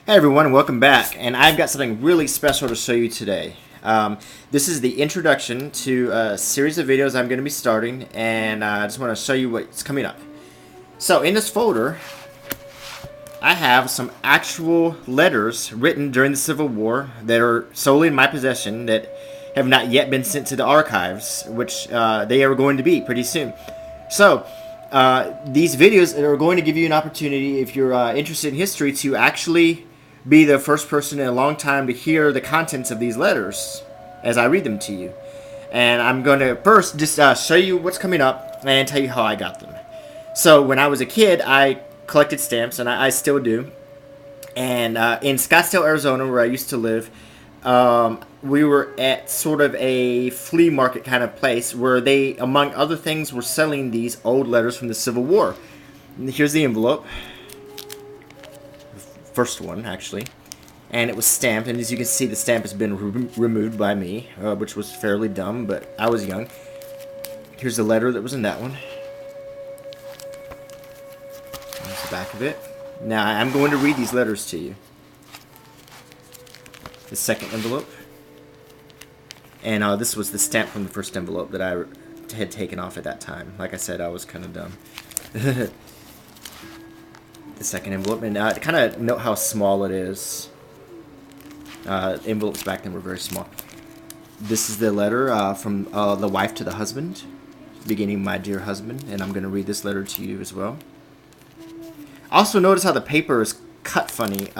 Hey everyone, welcome back. And I've got something really special to show you today. This is the introduction to a series of videos I'm going to be starting, and I just want to show you what's coming up. So in this folder, I have some actual letters written during the Civil War that are solely in my possession that have not yet been sent to the archives, which they are going to be pretty soon. So these videos are going to give you an opportunity, if you're interested in history, to actually be the first person in a long time to hear the contents of these letters as I read them to you. And I'm going to first just show you what's coming up and tell you how I got them. So when I was a kid, I collected stamps, and I still do. And in Scottsdale, Arizona, where I used to live, we were at sort of a flea market kind of place where they, among other things, were selling these old letters from the Civil War. And here's the envelope. First one, actually. And it was stamped, and as you can see, the stamp has been removed by me, which was fairly dumb, but I was young. Here's the letter that was in that one. There's the back of it. Now, I'm going to read these letters to you. The second envelope. And this was the stamp from the first envelope that I had taken off at that time. Like I said, I was kind of dumb. The second envelope, and kind of note how small it is. Envelopes back then were very small. This is the letter from the wife to the husband, beginning, "My dear husband," and I'm going to read this letter to you as well. Also, notice how the paper is cut funny.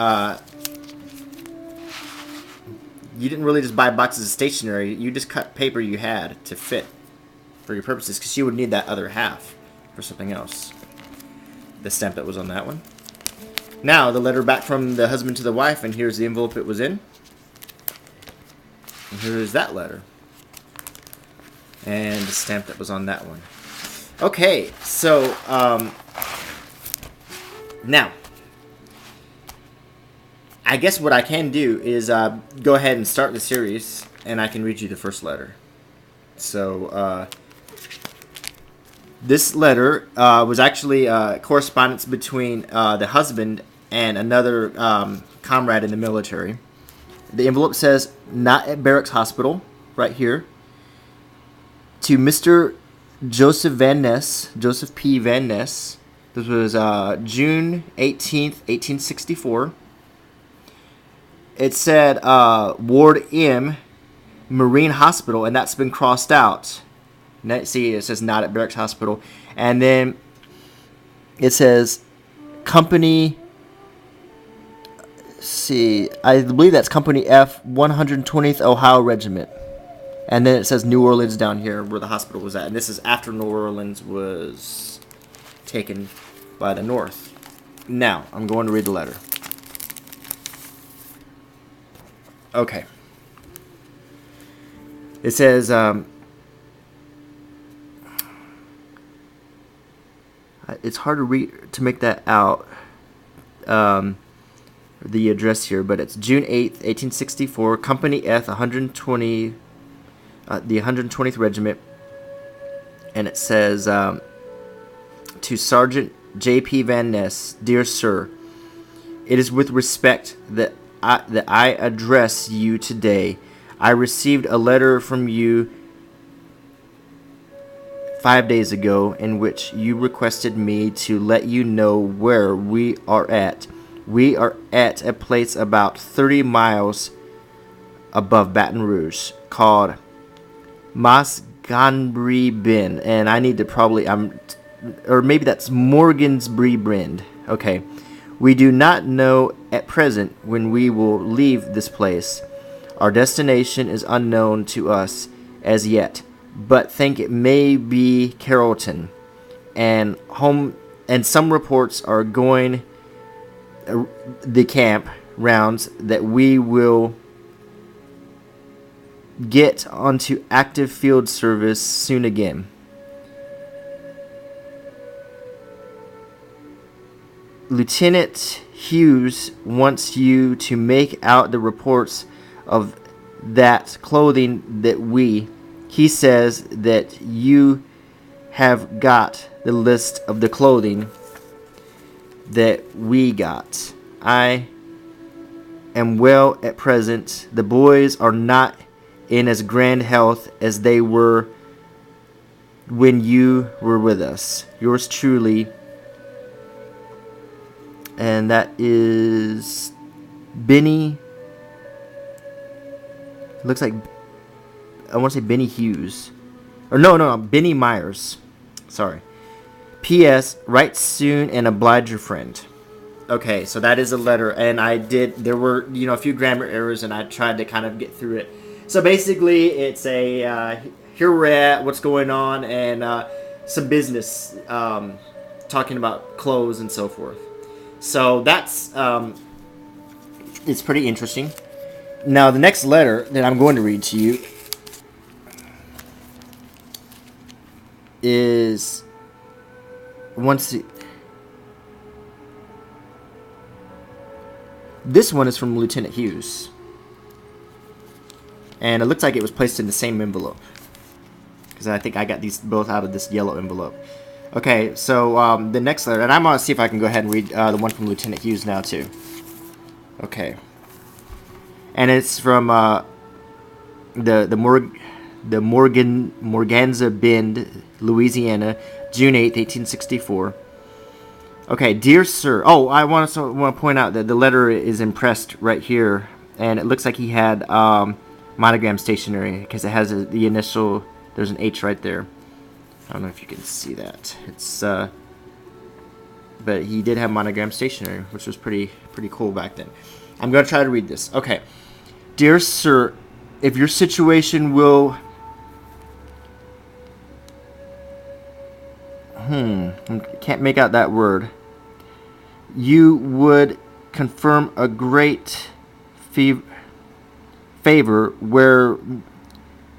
You didn't really just buy boxes of stationery. You just cut paper you had to fit for your purposes, because you would need that other half for something else. The stamp that was on that one. Now, the letter back from the husband to the wife, and here's the envelope it was in. And here's that letter. And the stamp that was on that one. Okay, so, now, I guess what I can do is go ahead and start the series, and I can read you the first letter. So, this letter was actually correspondence between the husband and another comrade in the military. The envelope says, "Not at Barracks Hospital," right here. To Mr. Joseph Van Ness, Joseph P. Van Ness. This was June 18th, 1864. It said Ward M, Marine Hospital, and that's been crossed out. See, it says "not at Barracks Hospital," and then it says Company. See, I believe that's Company F, 120th Ohio Regiment, and then it says New Orleans down here where the hospital was at, and this is after New Orleans was taken by the North. Now I'm going to read the letter. Okay. It says. It's hard to read, to make that out, the address here, but it's June 8th, 1864, Company F, 120, the 120th Regiment, and it says, to Sergeant J.P. Van Ness, "Dear Sir, it is with respect that I address you today. I received a letter from you 5 days ago, in which you requested me to let you know where we are at. We are at a place about 30 miles above Baton Rouge called Mosganbury Bend," and I need to probably or maybe that's Morgansbury Bend. Okay. "We do not know at present when we will leave this place. Our destination is unknown to us as yet, but think it may be Carrollton, and some reports are going the camp rounds that we will get onto active field service soon again. Lieutenant Hughes wants you to make out the reports of that clothing that he says that you have got the list of the clothing that we got. I am well at present. The boys are not in as grand health as they were when you were with us. Yours truly. And that is Benny. Looks like, I want to say Benny Hughes. Or no, Benny Myers. Sorry. P.S. Write soon and oblige your friend. Okay, so that is a letter, and there were, a few grammar errors, and I tried to kind of get through it. So basically, it's a, here we're at, what's going on, and some business, talking about clothes and so forth. So that's, it's pretty interesting. Now, the next letter that I'm going to read to you is, this one is from Lieutenant Hughes. And it looks like it was placed in the same envelope, because I think I got these both out of this yellow envelope. Okay, so the next letter, and I'm going to see if I can go ahead and read the one from Lieutenant Hughes now too. Okay. And it's from the Morganza Bend, Louisiana, June 8th, 1864. Okay, dear sir. Oh, I want to point out that the letter is impressed right here, and it looks like he had monogram stationery, because it has the initial. There's an H right there. I don't know if you can see that. It's but he did have monogram stationery, which was pretty cool back then. I'm going to try to read this. Okay, dear sir, if your situation will. Can't make out that word. You would confirm a great favor where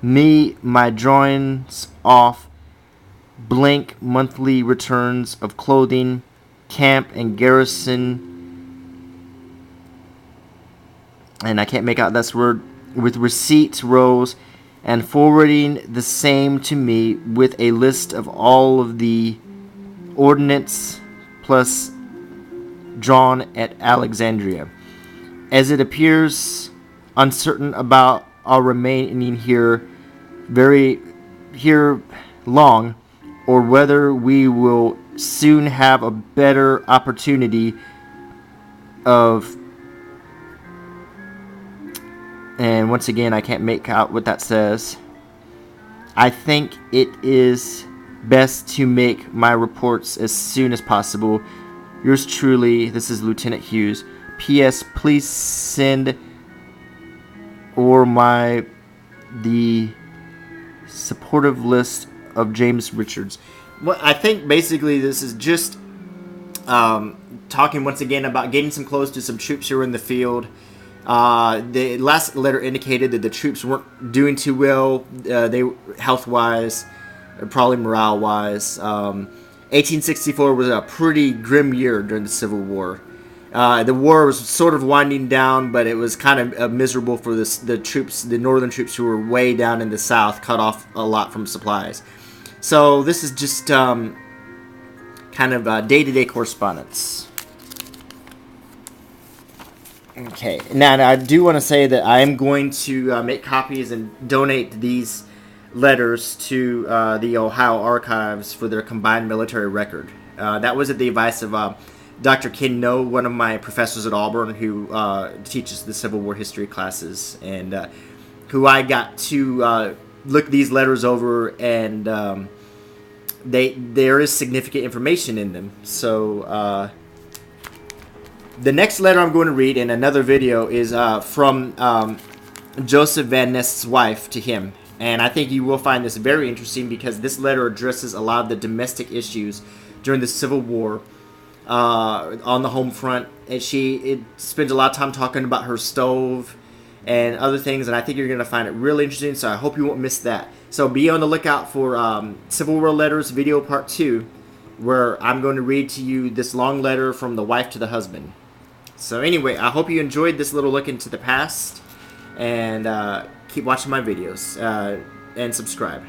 my drawings off blank monthly returns of clothing, camp and garrison, and I can't make out this word, with receipts rolls, and forwarding the same to me with a list of all of the ordnance plus drawn at Alexandria, as it appears uncertain about our remaining here long, or whether we will soon have a better opportunity of. And once again, I can't make out what that says. I think it is best to make my reports as soon as possible. Yours truly, this is Lieutenant Hughes. P.S. Please send the supportive list of James Richards. Well, I think basically this is just talking once again about getting some clothes to some troops who are in the field. The last letter indicated that the troops weren't doing too well. They health-wise, probably morale-wise. 1864 was a pretty grim year during the Civil War. The war was sort of winding down, but it was kind of miserable for the troops, the northern troops who were way down in the south, cut off a lot from supplies. So this is just kind of day-to-day correspondence. Okay, now I do want to say that I am going to make copies and donate these letters to the Ohio Archives for their combined military record. That was at the advice of Dr. Ken No, one of my professors at Auburn who teaches the Civil War history classes, and who I got to look these letters over, and there is significant information in them. So the next letter I'm going to read in another video is from Joseph Van Nest's wife to him. And I think you will find this very interesting because this letter addresses a lot of the domestic issues during the Civil War on the home front. And it spends a lot of time talking about her stove and other things, and I think you're going to find it really interesting, so I hope you won't miss that. So be on the lookout for Civil War Letters video part 2, where I'm going to read to you this long letter from the wife to the husband. So anyway, I hope you enjoyed this little look into the past, and keep watching my videos, and subscribe.